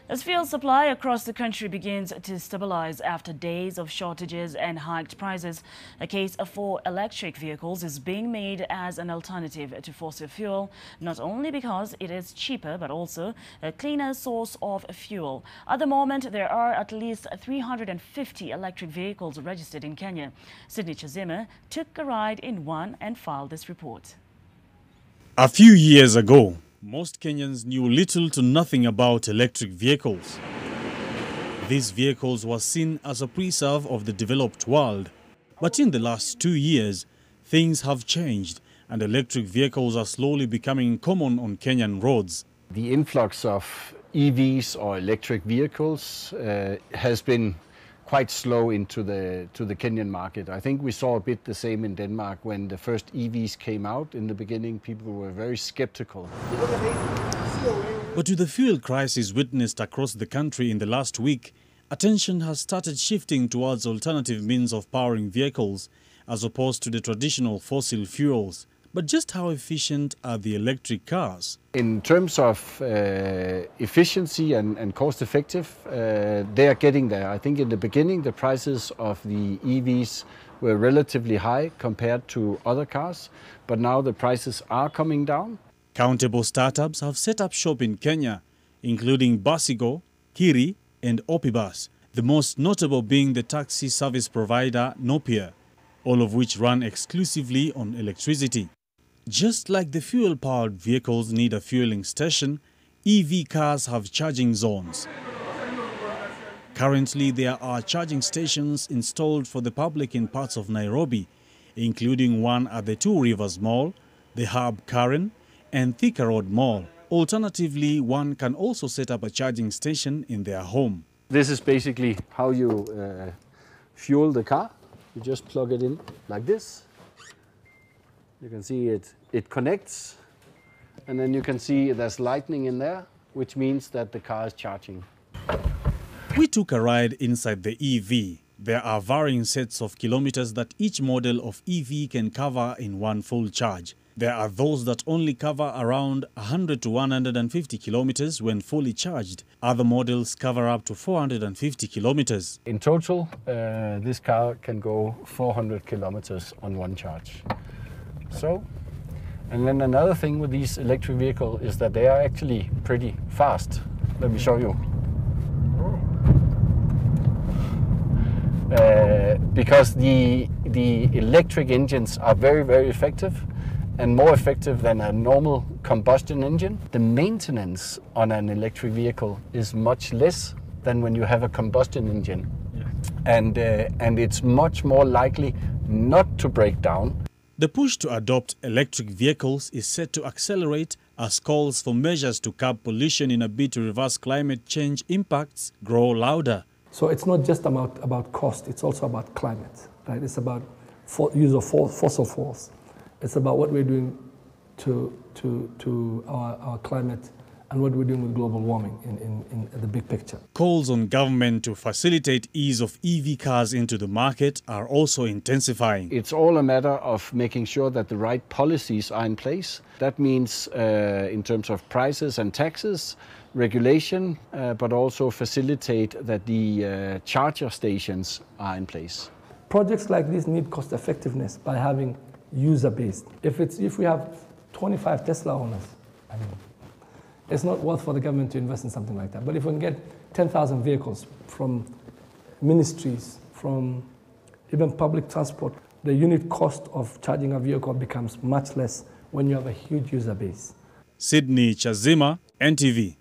As fuel supply across the country begins to stabilize after days of shortages and hiked prices, a case for electric vehicles is being made as an alternative to fossil fuel, not only because it is cheaper but also a cleaner source of fuel. At the moment, there are at least 350 electric vehicles registered in Kenya. Sydney Chazima took a ride in one and filed this report. A few years ago, most Kenyans knew little to nothing about electric vehicles. These vehicles were seen as a preserve of the developed world. But in the last 2 years, things have changed and electric vehicles are slowly becoming common on Kenyan roads. The influx of EVs or electric vehicles has been quite slow into the Kenyan market. I think we saw a bit the same in Denmark when the first EVs came out. In the beginning, people were very skeptical. But with the fuel crisis witnessed across the country in the last week, attention has started shifting towards alternative means of powering vehicles as opposed to the traditional fossil fuels. But just how efficient are the electric cars? In terms of efficiency and cost effective, they are getting there. I think in the beginning the prices of the EVs were relatively high compared to other cars, but now the prices are coming down. Countable startups have set up shop in Kenya, including Basigo, Kiri and Opibus, the most notable being the taxi service provider Nopia, all of which run exclusively on electricity. Just like the fuel-powered vehicles need a fueling station, EV cars have charging zones. Currently, there are charging stations installed for the public in parts of Nairobi, including one at the Two Rivers Mall, the Hub Karen, and Thika Road Mall. Alternatively, one can also set up a charging station in their home. This is basically how you fuel the car. You just plug it in like this. You can see it connects, and then you can see there's lightning in there, which means that the car is charging. We took a ride inside the EV. There are varying sets of kilometers that each model of EV can cover in one full charge. There are those that only cover around 100 to 150 kilometers when fully charged. Other models cover up to 450 kilometers. In total, this car can go 400 kilometers on one charge. So, and then another thing with these electric vehicles is that they are actually pretty fast. Let me show you. Because the electric engines are very, very effective and more effective than a normal combustion engine. The maintenance on an electric vehicle is much less than when you have a combustion engine. Yeah. And it's much more likely not to break down. The push to adopt electric vehicles is set to accelerate as calls for measures to curb pollution in a bid to reverse climate change impacts grow louder. So it's not just about cost, it's also about climate, right? It's about use of fossil fuels. It's about what we're doing to our climate and what we're doing with global warming in the big picture. Calls on government to facilitate ease of EV cars into the market are also intensifying. It's all a matter of making sure that the right policies are in place. That means in terms of prices and taxes, regulation, but also facilitate that the charger stations are in place. Projects like this need cost effectiveness by having user-based. If we have 25 Tesla owners, I mean, it's not worth for the government to invest in something like that. But if we can get 10,000 vehicles from ministries, from even public transport, the unit cost of charging a vehicle becomes much less when you have a huge user base. Sydney Chazima, NTV.